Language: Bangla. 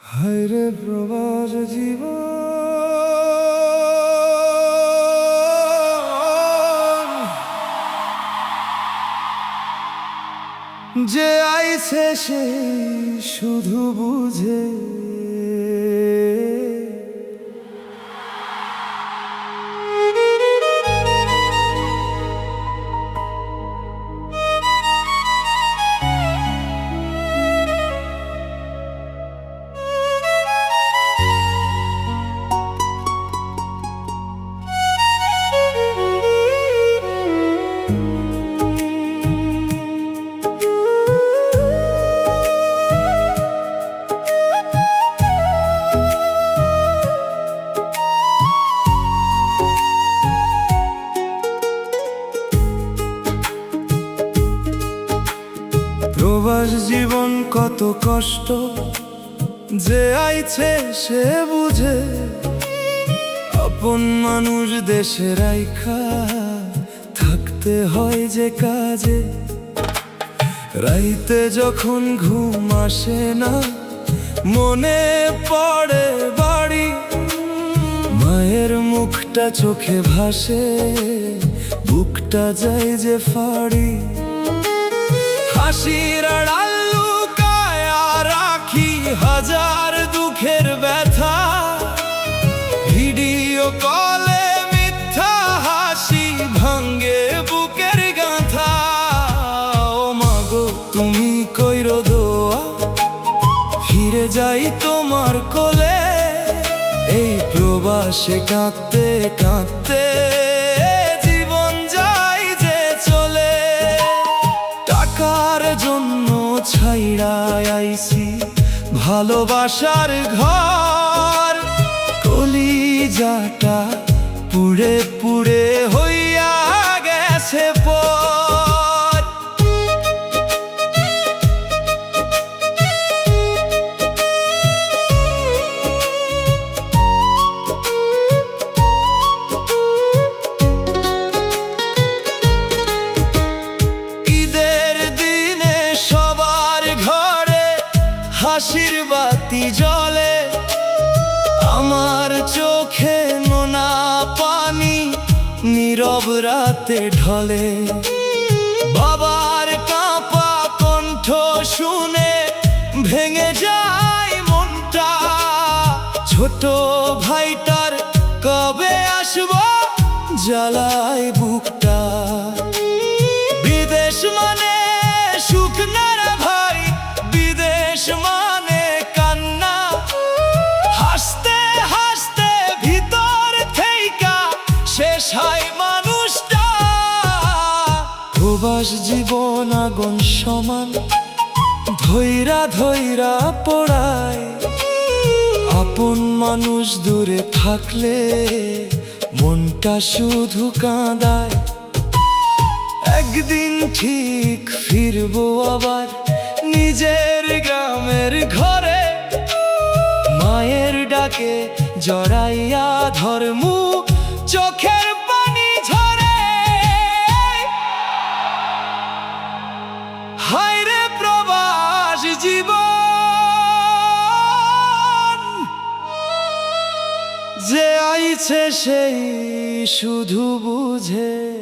হায়রে প্রবাস জীবন যে আইছে সে শুধু বুঝে প্রবাস জীবন কত কষ্ট যে আইছে সে বুঝে আপন মানুষ দেশে রাইখা থাকতে হয় যে কাজে রাইতে যখন ঘুম আসে না মনে পড়ে বাড়ি মায়ের মুখটা চোখে ভাসে বুকটা যায় যে ফাড়ি হাসির আড়াল লুকায় রাখি হাজার দুঃখের ব্যথা ভিডিও কলে মিথ্যা হাসি ভাঙ্গে বুকের গাঁথা ও মাগো তুমি কইরো দোয়া ফিরে যাই তোমার কোলে এই প্রবাসে কাঁদতে কাঁদতে জন্য ছাইড়া আইছি ভালোবাসার ঘর কলিজাটা পুড়ে পুড়ে হইয়া গেছে পর হাসির বাতি জ্বলে আমার চোখে নোনা পানি নীরব রাতে ঢলে বাবার কাঁপা কণ্ঠ শুনে ভেঙে যায় মনটা ছোট ভাইটার কবে আসবো জ্বালায় বুকটা বিদেশ মানে সুখ না রে ভাই বিদেশ মানে কান্না হাসতে হাসতে ভিতর থেইকা শেষ হয় মানুষটা প্রবাস জীবন আগুন সমান ধইরা ধইরা পড়ায় আপন মানুষ দূরে থাকলে মনটা শুধু কাঁদায় একদিন ঠিক ফিরবো আবার নিজের গ্রামের ঘরে মায়ের ডাকে জড়াইয়া ধর্মু চোখের পানি ঝরে হায়রে প্রবাস জীবন যে আইছে সেই শুধু বুঝে।